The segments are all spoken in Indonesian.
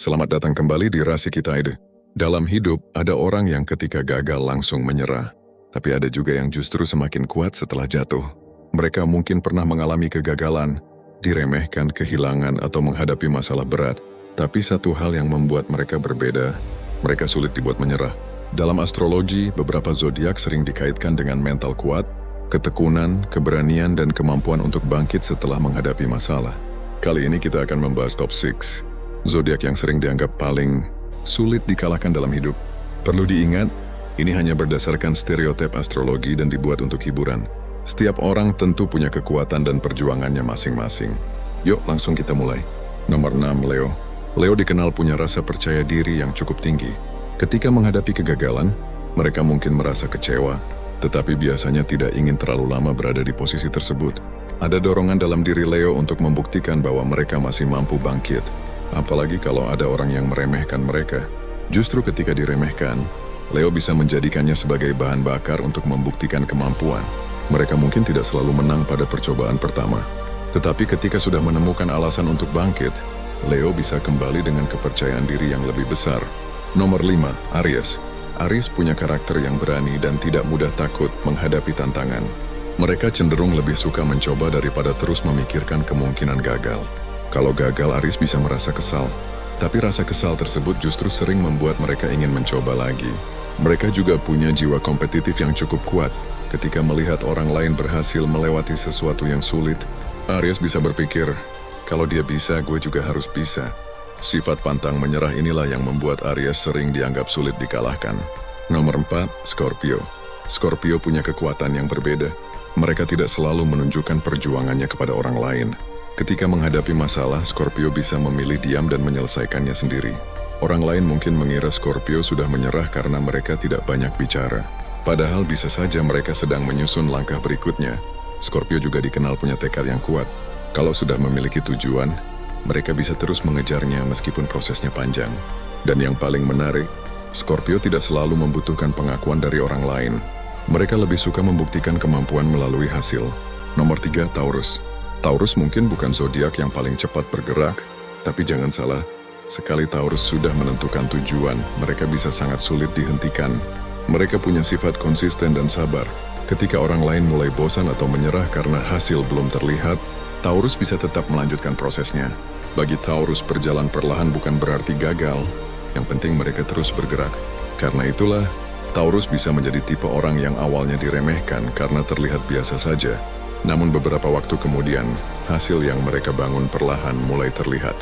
Selamat datang kembali di Rasi Kita Ide. Dalam hidup, ada orang yang ketika gagal langsung menyerah. Tapi ada juga yang justru semakin kuat setelah jatuh. Mereka mungkin pernah mengalami kegagalan, diremehkan, kehilangan, atau menghadapi masalah berat. Tapi satu hal yang membuat mereka berbeda, mereka sulit dibuat menyerah. Dalam astrologi, beberapa zodiak sering dikaitkan dengan mental kuat, ketekunan, keberanian, dan kemampuan untuk bangkit setelah menghadapi masalah. Kali ini kita akan membahas top 6 zodiak yang sering dianggap paling sulit dikalahkan dalam hidup. Perlu diingat, ini hanya berdasarkan stereotip astrologi dan dibuat untuk hiburan. Setiap orang tentu punya kekuatan dan perjuangannya masing-masing. Yuk, langsung kita mulai. Nomor 6, Leo. Leo dikenal punya rasa percaya diri yang cukup tinggi. Ketika menghadapi kegagalan, mereka mungkin merasa kecewa, tetapi biasanya tidak ingin terlalu lama berada di posisi tersebut. Ada dorongan dalam diri Leo untuk membuktikan bahwa mereka masih mampu bangkit. Apalagi kalau ada orang yang meremehkan mereka. Justru ketika diremehkan, Leo bisa menjadikannya sebagai bahan bakar untuk membuktikan kemampuan. Mereka mungkin tidak selalu menang pada percobaan pertama. Tetapi ketika sudah menemukan alasan untuk bangkit, Leo bisa kembali dengan kepercayaan diri yang lebih besar. Nomor 5, Aries. Aries punya karakter yang berani dan tidak mudah takut menghadapi tantangan. Mereka cenderung lebih suka mencoba daripada terus memikirkan kemungkinan gagal. Kalau gagal, Aries bisa merasa kesal. Tapi rasa kesal tersebut justru sering membuat mereka ingin mencoba lagi. Mereka juga punya jiwa kompetitif yang cukup kuat. Ketika melihat orang lain berhasil melewati sesuatu yang sulit, Aries bisa berpikir, kalau dia bisa, gue juga harus bisa. Sifat pantang menyerah inilah yang membuat Aries sering dianggap sulit dikalahkan. Nomor 4, Scorpio. Scorpio punya kekuatan yang berbeda. Mereka tidak selalu menunjukkan perjuangannya kepada orang lain. Ketika menghadapi masalah, Scorpio bisa memilih diam dan menyelesaikannya sendiri. Orang lain mungkin mengira Scorpio sudah menyerah karena mereka tidak banyak bicara. Padahal bisa saja mereka sedang menyusun langkah berikutnya. Scorpio juga dikenal punya tekad yang kuat. Kalau sudah memiliki tujuan, mereka bisa terus mengejarnya meskipun prosesnya panjang. Dan yang paling menarik, Scorpio tidak selalu membutuhkan pengakuan dari orang lain. Mereka lebih suka membuktikan kemampuan melalui hasil. Nomor 3, Taurus. Taurus mungkin bukan zodiak yang paling cepat bergerak, tapi jangan salah, sekali Taurus sudah menentukan tujuan, mereka bisa sangat sulit dihentikan. Mereka punya sifat konsisten dan sabar. Ketika orang lain mulai bosan atau menyerah karena hasil belum terlihat, Taurus bisa tetap melanjutkan prosesnya. Bagi Taurus, berjalan perlahan bukan berarti gagal, yang penting mereka terus bergerak. Karena itulah, Taurus bisa menjadi tipe orang yang awalnya diremehkan karena terlihat biasa saja. Namun beberapa waktu kemudian, hasil yang mereka bangun perlahan mulai terlihat.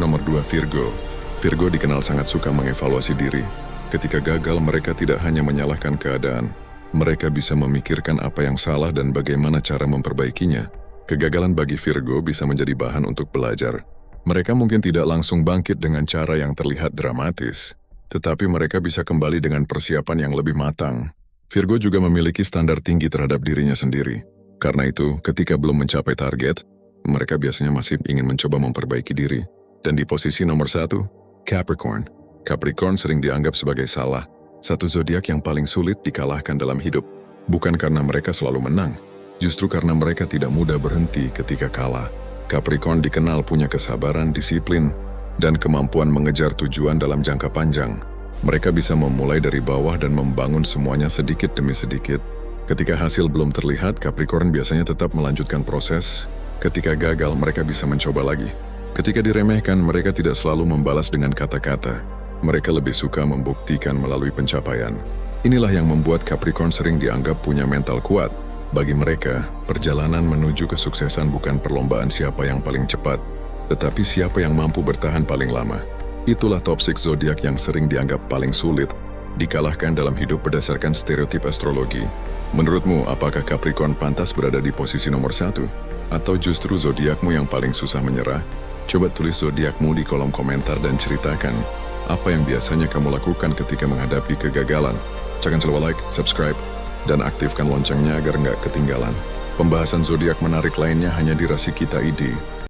Nomor 2, Virgo. Virgo dikenal sangat suka mengevaluasi diri. Ketika gagal, mereka tidak hanya menyalahkan keadaan. Mereka bisa memikirkan apa yang salah dan bagaimana cara memperbaikinya. Kegagalan bagi Virgo bisa menjadi bahan untuk belajar. Mereka mungkin tidak langsung bangkit dengan cara yang terlihat dramatis, tetapi mereka bisa kembali dengan persiapan yang lebih matang. Virgo juga memiliki standar tinggi terhadap dirinya sendiri. Karena itu, ketika belum mencapai target, mereka biasanya masih ingin mencoba memperbaiki diri. Dan di posisi nomor 1, Capricorn. Capricorn sering dianggap sebagai satu zodiak yang paling sulit dikalahkan dalam hidup. Bukan karena mereka selalu menang, justru karena mereka tidak mudah berhenti ketika kalah. Capricorn dikenal punya kesabaran, disiplin, dan kemampuan mengejar tujuan dalam jangka panjang. Mereka bisa memulai dari bawah dan membangun semuanya sedikit demi sedikit. Ketika hasil belum terlihat, Capricorn biasanya tetap melanjutkan proses. Ketika gagal, mereka bisa mencoba lagi. Ketika diremehkan, mereka tidak selalu membalas dengan kata-kata. Mereka lebih suka membuktikan melalui pencapaian. Inilah yang membuat Capricorn sering dianggap punya mental kuat. Bagi mereka, perjalanan menuju kesuksesan bukan perlombaan siapa yang paling cepat, tetapi siapa yang mampu bertahan paling lama. Itulah top 6 zodiak yang sering dianggap paling sulit dikalahkan dalam hidup berdasarkan stereotip astrologi. Menurutmu, apakah Capricorn pantas berada di posisi nomor 1? Atau justru zodiakmu yang paling susah menyerah? Coba tulis zodiakmu di kolom komentar dan ceritakan apa yang biasanya kamu lakukan ketika menghadapi kegagalan. Jangan lupa like, subscribe, dan aktifkan loncengnya agar nggak ketinggalan. Pembahasan zodiak menarik lainnya hanya di Rasi Kita ID.